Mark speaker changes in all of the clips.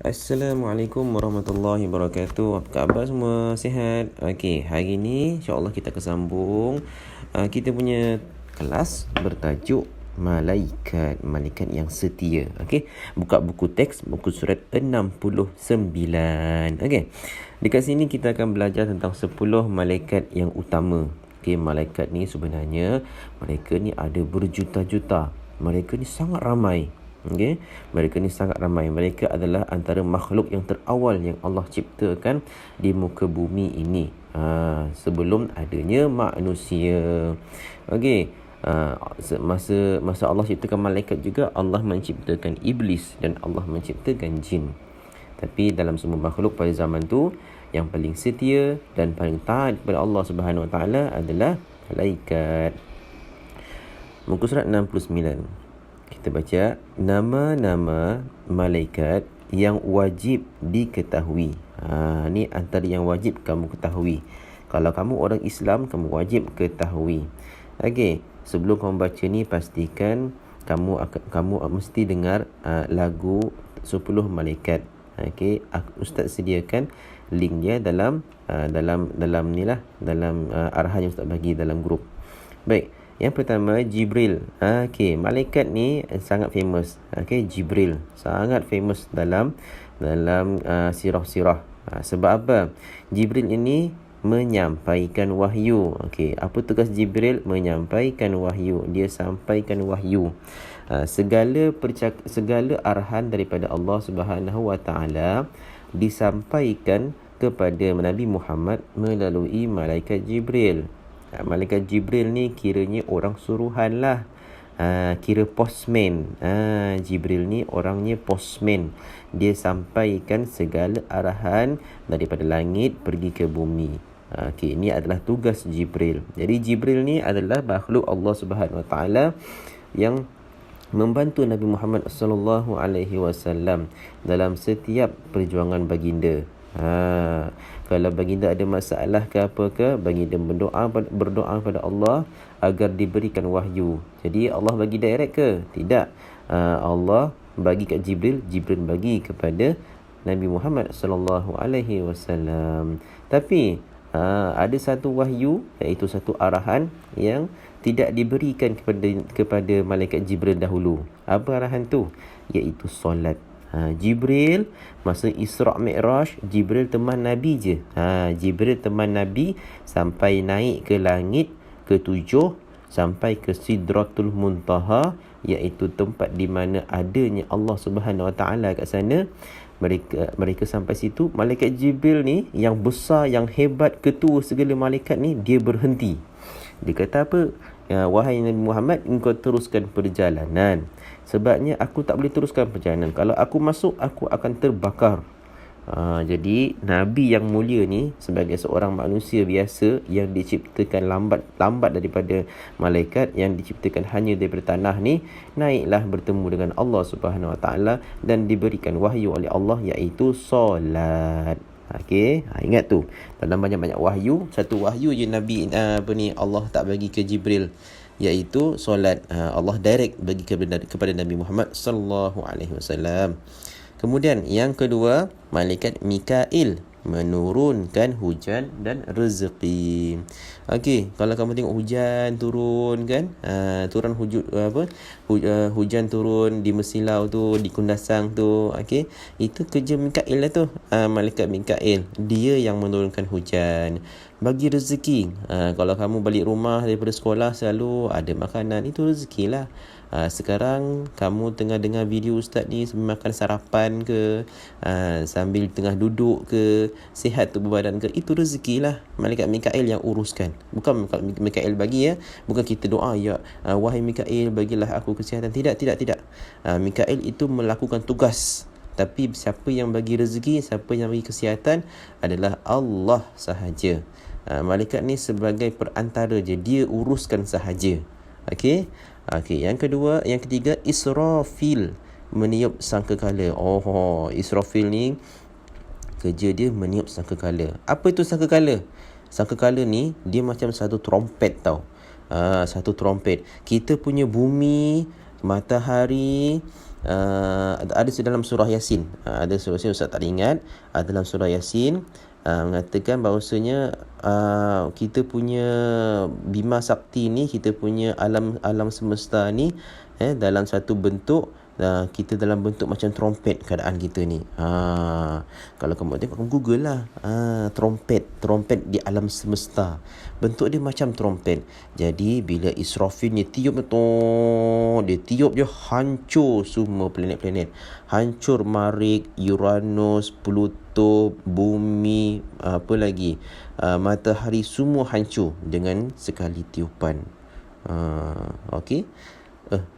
Speaker 1: Assalamualaikum warahmatullahi wabarakatuh. Apa khabar semua? Sihat? Okey, hari ni insya-Allah kita kesambung kita punya kelas bertajuk Malaikat yang setia. Okey, buka buku teks, buku surat 69. Okey. Dekat sini kita akan belajar tentang 10 malaikat yang utama. Okey, malaikat ni sebenarnya mereka ni ada berjuta-juta. Mereka ni sangat ramai. Okay? Mereka ni sangat ramai. Mereka adalah antara makhluk yang terawal yang Allah ciptakan di muka bumi ini. Sebelum adanya manusia. Okey. Masa Allah ciptakan malaikat juga, Allah menciptakan iblis dan Allah menciptakan jin. Tapi dalam semua makhluk pada zaman tu, yang paling setia dan paling taat kepada Allah Subhanahu Wa Taala adalah malaikat. Muka surat 69. Kita baca nama-nama malaikat yang wajib diketahui. Ni antara yang wajib kamu ketahui. Kalau kamu orang Islam, kamu wajib ketahui. Okey, sebelum kamu baca ni pastikan kamu mesti dengar lagu 10 malaikat. Okey, Ustaz sediakan link dia dalam arahan yang Ustaz bagi dalam grup. Baik. Yang pertama, Jibril. Okey, malaikat ni sangat famous. Okey, Jibril sangat famous dalam sirah-sirah. Sebab apa? Jibril ini menyampaikan wahyu. Okey, apa tugas Jibril? Menyampaikan wahyu. Dia sampaikan wahyu. Segala arahan daripada Allah Subhanahu Wa Taala disampaikan kepada Nabi Muhammad melalui malaikat Jibril. Malaikat Jibril ni kiranya orang suruhan lah. Kira postman. Jibril ni orangnya postman. Dia sampaikan segala arahan daripada langit pergi ke bumi. Okey, ini adalah tugas Jibril. Jadi Jibril ni adalah makhluk Allah Subhanahu Wa Taala yang membantu Nabi Muhammad sallallahu alaihi wasallam dalam setiap perjuangan baginda. Kalau baginda ada masalah ke apa ke, baginda berdoa kepada Allah agar diberikan wahyu. Jadi Allah bagi direct ke? Tidak. Allah bagi kat Jibril, Jibril bagi kepada Nabi Muhammad sallallahu alaihi wasallam. Tapi ada satu wahyu, iaitu satu arahan yang tidak diberikan kepada malaikat Jibril dahulu. Apa arahan tu? Iaitu solat. Jibril masa Isra' Mi'raj, Jibril teman Nabi je. Jibril teman Nabi sampai naik ke langit ke-7, sampai ke Sidratul Muntaha, iaitu tempat di mana adanya Allah Subhanahu Wa Taala kat sana. Mereka sampai situ, malaikat Jibril ni yang besar, yang hebat, ketua segala malaikat ni, dia berhenti. Dia kata apa? Wahai Nabi Muhammad, engkau teruskan perjalanan. Sebabnya aku tak boleh teruskan perjalanan. Kalau aku masuk, aku akan terbakar. Jadi Nabi yang mulia ni sebagai seorang manusia biasa yang diciptakan lambat daripada malaikat, yang diciptakan hanya daripada tanah ni, naiklah bertemu dengan Allah Subhanahu Wa Taala dan diberikan wahyu oleh Allah, iaitu solat. Okey, ingat tu. Dalam banyak-banyak wahyu, satu wahyu je Nabi Allah tak bagi ke Jibril, iaitu solat. Allah direct bagi kepada Nabi Muhammad sallallahu alaihi wasallam. Kemudian yang kedua, malaikat Mikail menurunkan hujan dan rezeki. Okey, kalau kamu tengok hujan turun kan, hujan turun di Mesilau tu, di Kundasang tu, okey, itu kerja Mikail lah tu. Malaikat Mikail, dia yang menurunkan hujan, bagi rezeki. Kalau kamu balik rumah daripada sekolah selalu ada makanan, itu rezekilah. Sekarang kamu tengah dengar video Ustaz ni sambil makan sarapan ke, sambil tengah duduk ke, sihat tubuh badan ke, itu rezekilah. Malaikat Mikail yang uruskan. Bukan Mikail bagi, bukan kita doa wahai Mikail bagilah aku kesihatan. Tidak. Mikail itu melakukan tugas. Tapi siapa yang bagi rezeki, siapa yang bagi kesihatan adalah Allah sahaja. Malaikat ni sebagai perantara je, dia uruskan sahaja. Okey, yang ketiga, Israfil meniup sangkakala. Israfil ni kerja dia meniup sangkakala. Apa itu sangkakala? Sangkakala ni dia macam satu trompet tau. Satu trompet. Kita punya bumi, matahari, ada dalam surah Yasin. Ada surah Yasin, Ustaz tak ingat. Dalam surah Yasin mengatakan bahawasanya kita punya Bima Sakti ni, kita punya alam semesta ni dalam satu bentuk, kita dalam bentuk macam trompet keadaan kita ni. Kalau kamu tengok, kamu Google lah. Trompet di alam semesta. Bentuk dia macam trompet. Jadi bila Israfil ni tiup dia tiup je, hancur semua planet-planet. Hancur Marikh, Uranus, Pluto, bumi, apa lagi, matahari, semua hancur dengan sekali tiupan. Okey.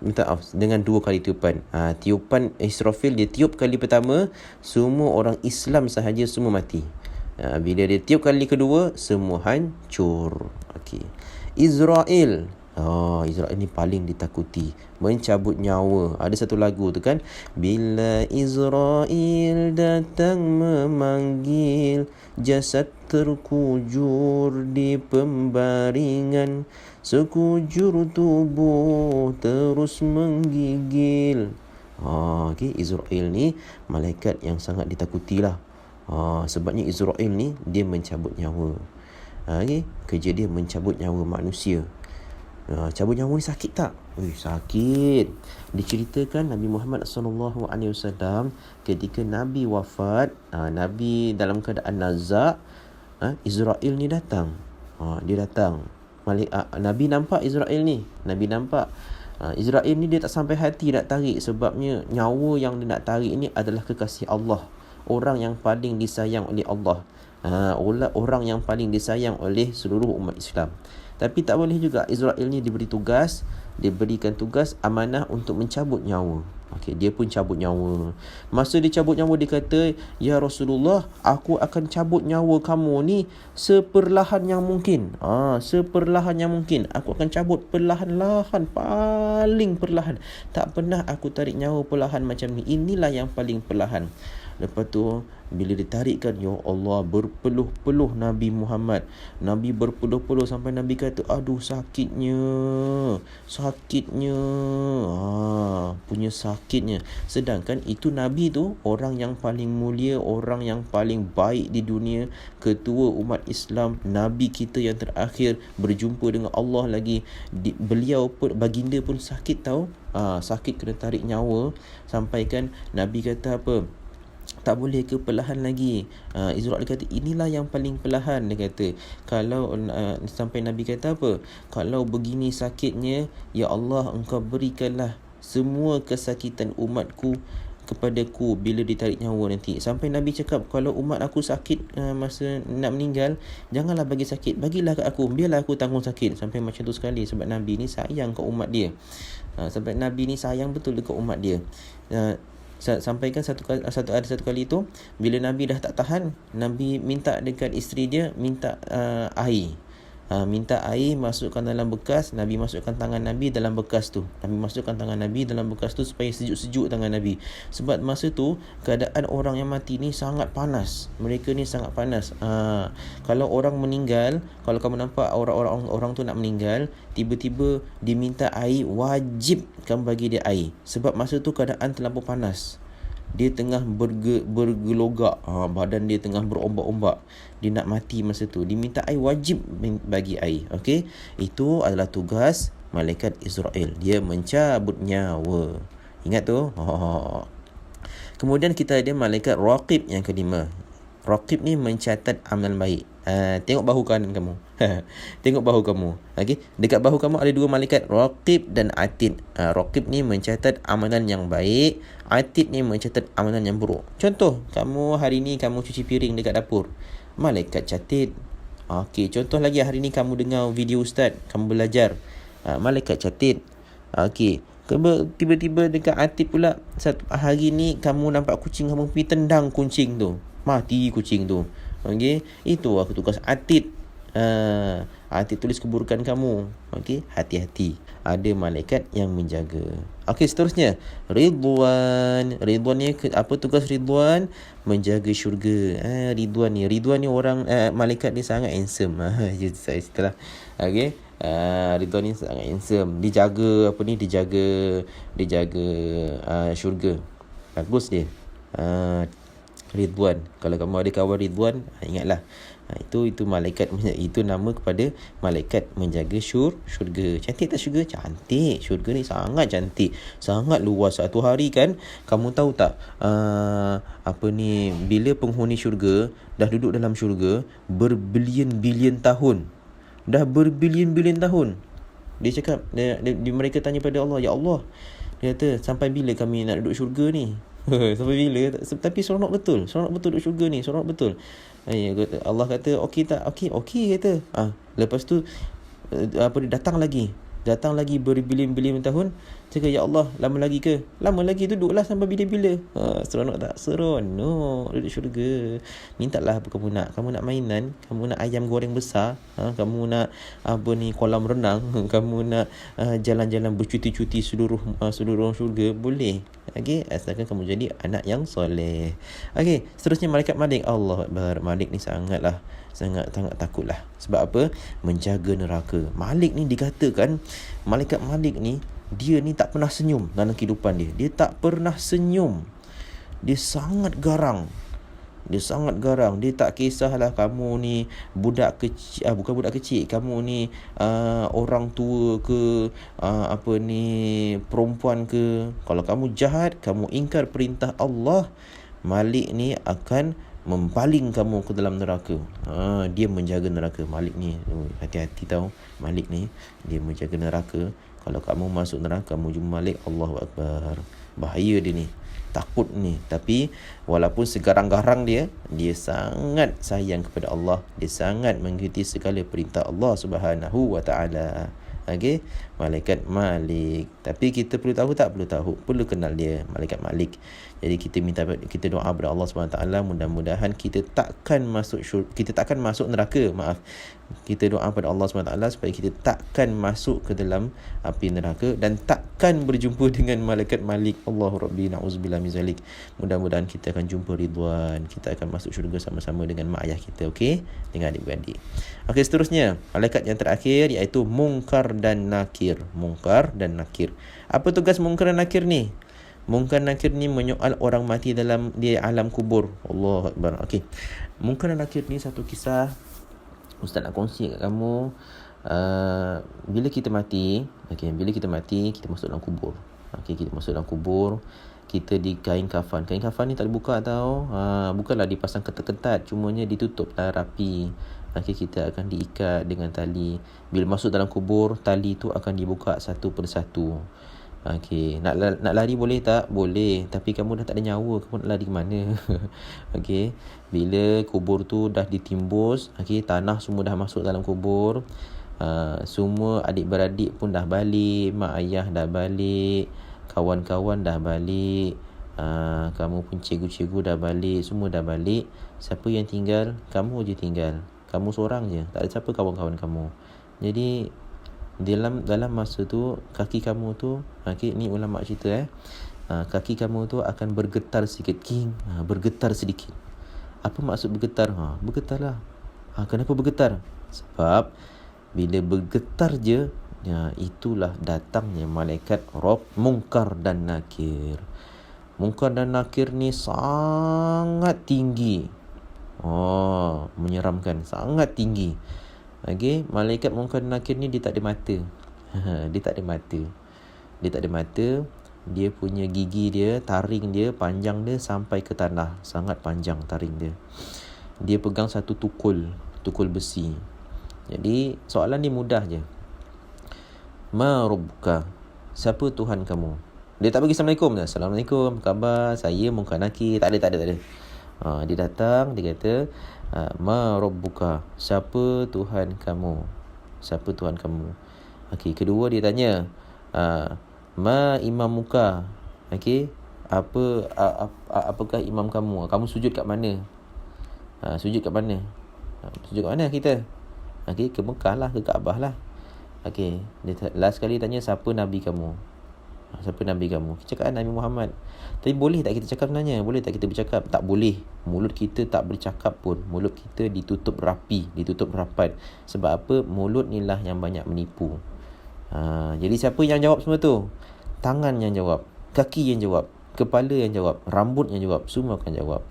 Speaker 1: Minta maaf, dengan 2 kali tiupan. Tiupan Israfil, dia tiup kali pertama, semua orang Islam sahaja semua mati. Bila dia tiup kali kedua, semua hancur. Okey. Israel ni paling ditakuti, mencabut nyawa. Ada satu lagu tu kan, bila Israel datang memanggil, jasad terkujur di pembaringan, sekujur tubuh terus menggigil. Okay, Israel ni malaikat yang sangat ditakuti lah. Sebabnya Israel ni dia mencabut nyawa. Okay, kerja dia mencabut nyawa manusia. Cabut nyawa ni sakit tak? Sakit. Diceritakan Nabi Muhammad SAW ketika Nabi wafat, Nabi dalam keadaan nazak, Israel ni datang. Dia datang. Nabi nampak Israel ni. Israel ni dia tak sampai hati nak tarik, sebabnya nyawa yang dia nak tarik ni adalah kekasih Allah. Orang yang paling disayang oleh Allah. Orang yang paling disayang oleh seluruh umat Islam. Tapi tak boleh juga. Israel ni diberikan tugas amanah untuk mencabut nyawa. Okey, dia pun cabut nyawa. Masa dia cabut nyawa, dia kata, "Ya Rasulullah, aku akan cabut nyawa kamu ni seperlahan yang mungkin." Seperlahan yang mungkin. Aku akan cabut perlahan-lahan, paling perlahan. Tak pernah aku tarik nyawa perlahan macam ni. Inilah yang paling perlahan. Lepas tu bila ditarikkan, ya Allah, berpeluh-peluh Nabi Muhammad. Nabi berpeluh-peluh sampai Nabi kata, aduh sakitnya. Punya sakitnya. Sedangkan itu Nabi tu orang yang paling mulia, orang yang paling baik di dunia, ketua umat Islam, Nabi kita yang terakhir, berjumpa dengan Allah lagi. Beliau pun, baginda pun sakit tau. Sakit kena tarik nyawa. Sampaikan Nabi kata apa? Tak boleh ke perlahan lagi. Israel kata inilah yang paling perlahan. Dia kata kalau sampai Nabi kata apa, kalau begini sakitnya, ya Allah, engkau berikanlah semua kesakitan umatku kepadaku bila ditarik nyawa nanti. Sampai Nabi cakap, kalau umat aku sakit masa nak meninggal, janganlah bagi sakit, bagilah kat aku, biarlah aku tanggung sakit. Sampai macam tu sekali. Sebab Nabi ni sayang ke umat dia. Sebab Nabi ni sayang betul dekat umat dia. Sampaikan satu kali tu, bila Nabi dah tak tahan, Nabi minta dekat isteri dia, minta air. Minta air, masukkan dalam bekas. Nabi masukkan tangan Nabi dalam bekas tu. Supaya sejuk-sejuk tangan Nabi. Sebab masa tu keadaan orang yang mati ni sangat panas. Mereka ni sangat panas. Kalau orang meninggal, kalau kamu nampak orang tu nak meninggal, tiba-tiba diminta air, wajib kamu bagi dia air. Sebab masa tu keadaan terlampau panas. Dia tengah bergelogak, badan dia tengah berombak-ombak. Dia nak mati masa tu. Diminta air, wajib bagi air. Okey, itu adalah tugas malaikat Israel. Dia mencabut nyawa. Ingat tu. Kemudian kita ada malaikat Raqib yang kelima. Raqib ni mencatat amal baik. Tengok bahu kanan kamu. Tengok bahu kamu. Okey, dekat bahu kamu ada 2 malaikat, Raqib dan Atid. Raqib ni mencatat amalan yang baik, Atid ni mencatat amalan yang buruk. Contoh, kamu hari ni kamu cuci piring dekat dapur, malaikat catat. Okey, contoh lagi, hari ni kamu dengar video ustaz, kamu belajar, malaikat catat. Okey, tiba-tiba dekat Atid pula, satu hari ni kamu nampak kucing, kamu pergi tendang kucing tu, mati kucing tu. Okey, itu aku tugas Atid. Atid tulis keburukan kamu. Okey, hati-hati, ada malaikat yang menjaga. Okey, seterusnya Ridwan. Ridwan ni apa tugas Ridwan? Menjaga syurga. Ridwan ni orang, malaikat ni sangat handsome. Istilah. Okey, Ridwan ni sangat handsome. Dia jaga syurga. Bagus dia. Ridwan. Kalau kamu ada kawan Ridwan, ingatlah. Itu malaikat, itu nama kepada malaikat menjaga syurga. Cantik tak syurga? Cantik. Syurga ni sangat cantik, sangat luas. Satu hari kan, kamu tahu tak bila penghuni syurga dah duduk dalam syurga berbilion-bilion tahun. Dah berbilion-bilion tahun. Dia cakap, mereka tanya pada Allah, ya Allah, dia kata, sampai bila kami nak duduk syurga ni? Sampai bila? Tapi seronok betul duduk syurga ni, seronok betul. Allah kata, okey tak? Okey kata. Lepas tu datang lagi berbilion-bilion tahun. Cakap, ya Allah, lama lagi ke? Lama lagi, duduklah sampai bila-bila. Seronok tak? Seronok duduk syurga. Mintalah apa kamu nak. Kamu nak mainan, kamu nak ayam goreng besar, kamu nak kolam renang, kamu nak jalan-jalan bercuti-cuti seluruh syurga, boleh. Okey, asalkan kamu jadi anak yang soleh. Okey, seterusnya malaikat Malik. Allah Akbar. Malik ni sangat takutlah. Sebab apa? Menjaga neraka. Malik ni dikatakan, malaikat Malik ni, dia ni tak pernah senyum dalam kehidupan dia. Dia tak pernah senyum. Dia sangat garang. Dia tak kisahlah kamu ni budak kecil, bukan budak kecil, kamu ni orang tua ke, perempuan ke. Kalau kamu jahat, kamu ingkar perintah Allah, Malik ni akan mempaling kamu ke dalam neraka. Dia menjaga neraka. Malik ni, hati-hati tahu. Malik ni, dia menjaga neraka. Kalau kamu masuk neraka, kamu jumpa Malik, Allahu Akbar. Bahaya dia ni. Takut ni. Tapi walaupun segarang-garang dia sangat sayang kepada Allah. Dia sangat mengikuti segala perintah Allah Subhanahu wa taala. Okey, malaikat Malik. Tapi kita perlu tahu tak? Perlu kenal dia, malaikat Malik. Jadi kita doa kepada Allah Subhanahu wa taala, mudah-mudahan kita takkan masuk neraka. Kita doa kepada Allah Subhanahu wa taala supaya kita takkan masuk ke dalam api neraka dan takkan berjumpa dengan malaikat Malik. Allahu Rabbi, na'udzubillah min zalik. Mudah-mudahan kita akan jumpa Ridwan. Kita akan masuk syurga sama-sama dengan mak ayah kita, okey? Dengan adik-beradik. Okey, seterusnya, malaikat yang terakhir iaitu Munkar dan Nakir. Apa tugas Munkar dan Nakir ni? Munkar dan Nakir ni menyoal orang mati di alam kubur. Allahu Akbar. Okey. Munkar dan Nakir ni satu kisah Ustaz nak kongsi kat kamu. Bila kita mati, kita masuk dalam kubur. Kita masuk dalam kubur, kita di kain kafan. Kain kafan ni tak dibuka tau. Bukanlah dipasang ketat-ketat, cumanya ditutup lah rapi. Kita akan diikat dengan tali. Bila masuk dalam kubur, tali tu akan dibuka satu persatu. Nak lari boleh tak? Boleh. Tapi kamu dah tak ada nyawa, kamu nak lari ke mana? Bila kubur tu dah ditimbus, tanah semua dah masuk dalam kubur. Semua adik-beradik pun dah balik, mak ayah dah balik, kawan-kawan dah balik, kamu pun cikgu-cikgu dah balik, semua dah balik. Siapa yang tinggal? Kamu je tinggal. Kamu seorang je, tak ada siapa kawan-kawan kamu. Jadi dalam masa tu, kaki kamu tu, ni ulama cerita, kaki kamu tu akan bergetar sikit, bergetar sedikit. Apa maksud bergetar? Bergetarlah. Kenapa bergetar? Sebab bila bergetar je, itulah datangnya malaikat Rob, Munkar dan Nakir. Munkar dan Nakir ni sangat tinggi. Menyeramkan, sangat tinggi. Malaikat Munkar dan Nakir ni dia tak ada mata. Dia tak ada mata. Dia punya gigi dia, taring dia, panjang dia sampai ke tanah. Sangat panjang taring dia. Dia pegang satu tukul besi. Jadi soalan dia mudah je. Ma rabbuka? Siapa Tuhan kamu? Dia tak bagi Assalamualaikum. Assalamualaikum, apa khabar? Saya Munkar Nakir. Tak ada. Dia datang, dia kata, ma rabbuka? Siapa Tuhan kamu? Kedua dia tanya, ma imamuka? Apakah imam kamu? Kamu sujud kat mana? Sujud kat mana kita? Ke Mekah lah, ke Kaabah lah. Dia last kali tanya, siapa Nabi kamu? Cakap Nabi Muhammad. Tapi boleh tak kita cakap sebenarnya? Boleh tak kita bercakap? Tak boleh. Mulut kita tak bercakap pun. Mulut kita ditutup rapi, ditutup rapat. Sebab apa? Mulut ni lah yang banyak menipu. Jadi siapa yang jawab semua tu? Tangan yang jawab, kaki yang jawab, kepala yang jawab, rambut yang jawab. Semua akan jawab.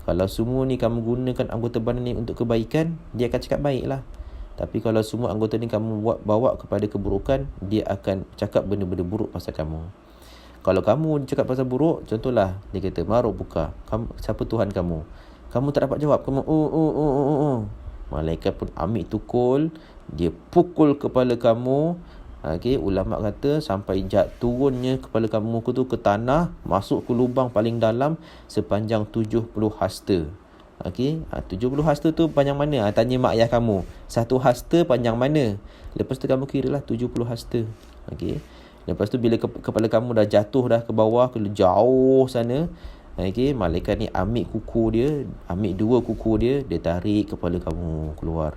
Speaker 1: Kalau semua ni kamu gunakan anggota badan ni untuk kebaikan, dia akan cakap baik lah. Tapi kalau semua anggota ni kamu bawa kepada keburukan, dia akan cakap benda-benda buruk pasal kamu. Kalau kamu cakap pasal buruk, contohlah dia kata, "Maruk buka, siapa Tuhan kamu?" Kamu tak dapat jawab, kamu malaikat pun ambil tukul, dia pukul kepala kamu. Ulama kata sampai turunnya kepala kamu tu ke tanah, masuk ke lubang paling dalam sepanjang 70 hasta. 70 hasta tu panjang mana? Tanya mak ayah kamu. Satu hasta panjang mana? Lepas tu kamu kiralah 70 hasta. Lepas tu bila kepala kamu dah jatuh dah ke bawah, ke jauh sana, malaikat ni ambil kuku dia, ambil 2 kuku dia, dia tarik kepala kamu keluar.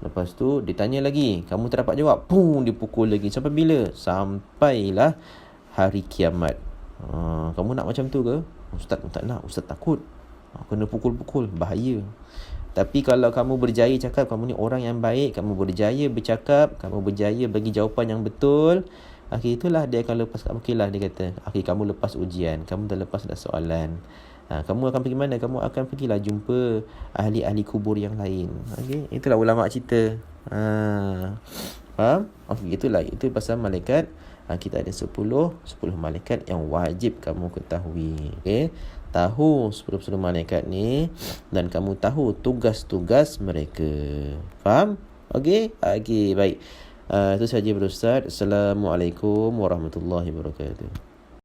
Speaker 1: Lepas tu dia tanya lagi, kamu tak dapat jawab, dia pukul lagi. Sampai bila? Sampailah hari kiamat. Kamu nak macam tu ke? Ustaz tak nak, ustaz takut. Kena pukul-pukul, bahaya. Tapi kalau kamu berjaya cakap, kamu ni orang yang baik, kamu berjaya bercakap, kamu berjaya bagi jawapan yang betul, itulah dia akan lepas. Okeylah, dia kata, kamu lepas ujian, kamu dah lepas dah soalan. Kamu akan pergi mana? Kamu akan pergilah jumpa ahli-ahli kubur yang lain. Itulah ulama cerita. Faham? Itulah. Itu pasal malaikat. Kita ada 10 malaikat yang wajib kamu ketahui. Tahu 10 malaikat ni, dan kamu tahu tugas-tugas mereka. Faham? Baik. Itu saja Ustaz. Assalamualaikum warahmatullahi wabarakatuh.